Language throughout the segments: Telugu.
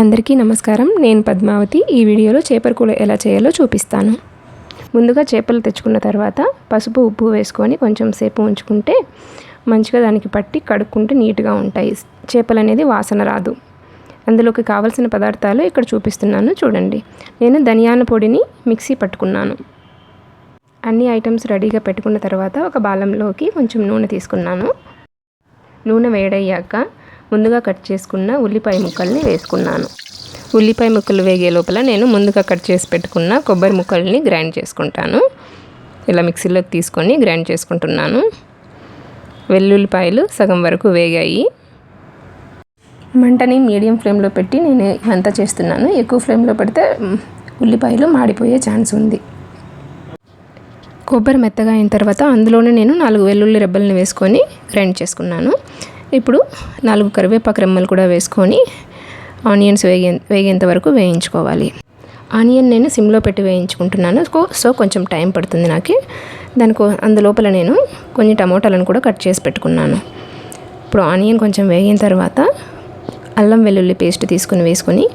అందరికీ నమస్కారం. నేను పద్మావతి. ఈ వీడియోలో చేపల కూర ఎలా చేయాలో చూపిస్తాను. ముందుగా చేపలు తెచ్చుకున్న తర్వాత పసుపు ఉప్పు వేసుకొని కొంచెం సేపు ఉంచుకుంటే మంచిగా దానికి పట్టి కడుక్కుంటే నీట్గా ఉంటాయి. చేపలు అనేది వాసన రాదు. అందులోకి కావాల్సిన పదార్థాలు ఇక్కడ చూపిస్తున్నాను చూడండి. నేను ధనియాల పొడిని మిక్సీ పట్టుకున్నాను. అన్ని ఐటమ్స్ రెడీగా పెట్టుకున్న తర్వాత ఒక బాలంలోకి కొంచెం నూనె తీసుకున్నాను. నూనె వేడయ్యాక ముందుగా కట్ చేసుకున్న ఉల్లిపాయ ముక్కల్ని వేసుకున్నాను. ఉల్లిపాయ ముక్కలు వేగే లోపల నేను ముందుగా కట్ చేసి పెట్టుకున్న కొబ్బరి ముక్కల్ని గ్రైండ్ చేసుకుంటాను. ఇలా మిక్సీలోకి తీసుకొని గ్రైండ్ చేసుకుంటున్నాను. వెల్లుల్లిపాయలు సగం వరకు వేగాయి. మంటని మీడియం ఫ్లేమ్లో పెట్టి నేను ఇవంతా చేస్తున్నాను. ఎక్కువ ఫ్లేమ్లో పెడితే ఉల్లిపాయలు మాడిపోయే ఛాన్స్ ఉంది. కొబ్బరి మెత్తగా అయిన తర్వాత అందులోనే నేను 4 వెల్లుల్లి రెబ్బల్ని వేసుకొని గ్రైండ్ చేసుకున్నాను. ఇప్పుడు 4 కరివేపాకు రెమ్మలు కూడా వేసుకొని ఆనియన్స్ వేగేంత వరకు వేయించుకోవాలి. ఆనియన్ నేను సిమ్లో పెట్టి వేయించుకుంటున్నాను. సో కొంచెం టైం పడుతుంది నాకు. అందులోపల నేను కొన్ని టమోటాలను కూడా కట్ చేసి పెట్టుకున్నాను. ఇప్పుడు ఆనియన్ కొంచెం వేగిన తర్వాత అల్లం వెల్లుల్లి పేస్ట్ వేసుకొని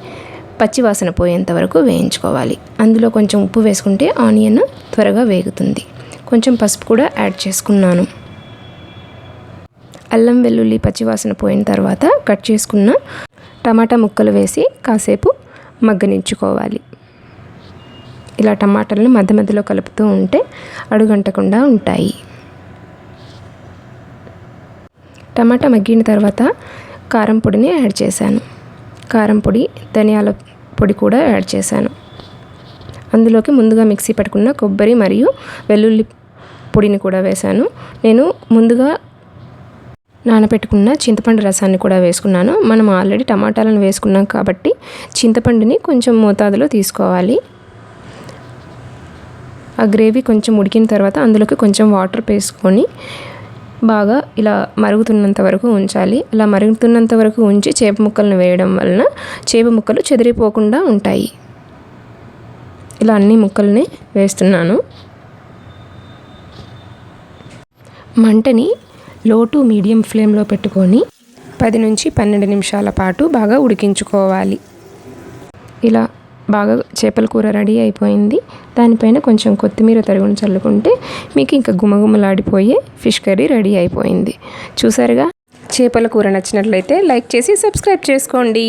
పచ్చి వాసన పోయేంత వరకు వేయించుకోవాలి. అందులో కొంచెం ఉప్పు వేసుకుంటే ఆనియన్ త్వరగా వేగుతుంది. కొంచెం పసుపు కూడా యాడ్ చేసుకున్నాను. అల్లం వెల్లుల్లి పచ్చివాసన పోయిన తర్వాత కట్ చేసుకున్న టమాటా ముక్కలు వేసి కాసేపు మగ్గనించుకోవాలి. ఇలా టమాటాలను మధ్య మధ్యలో కలుపుతూ ఉంటే అడుగంటకుండా ఉంటాయి. టమాటా మగ్గిన తర్వాత కారం పొడిని యాడ్ చేశాను. కారం పొడి, ధనియాల పొడి కూడా యాడ్ చేశాను. అందులోకి ముందుగా మిక్సీ పట్టుకున్న కొబ్బరి మరియు వెల్లుల్లి పొడిని కూడా వేశాను. నేను ముందుగా నానబెట్టుకున్న చింతపండు రసాన్ని కూడా వేసుకున్నాను. మనం ఆల్రెడీ టమాటాలను వేసుకున్నాం కాబట్టి చింతపండుని కొంచెం మోతాదులో తీసుకోవాలి. ఆ గ్రేవీ కొంచెం ఉడికిన తర్వాత అందులోకి కొంచెం వాటర్ వేసుకొని బాగా ఇలా మరుగుతున్నంత వరకు ఉంచాలి. ఇలా మరుగుతున్నంత వరకు ఉంచి చేప ముక్కలను వేయడం వలన చేప ముక్కలు చెదిరిపోకుండా ఉంటాయి. ఇలా అన్ని ముక్కల్ని వేస్తున్నాను. మంటని లో టు మీడియం ఫ్లేమ్లో పెట్టుకొని 10 నుంచి 12 నిమిషాల పాటు బాగా ఉడికించుకోవాలి. ఇలా బాగా చేపల కూర రెడీ అయిపోయింది. దానిపైన కొంచెం కొత్తిమీర తరుగుని చల్లుకుంటే మీకు ఇంకా గుమగుమలాడిపోయే ఫిష్ కర్రీ రెడీ అయిపోయింది. చూసారుగా. చేపల కూర నచ్చినట్లయితే లైక్ చేసి సబ్స్క్రైబ్ చేసుకోండి.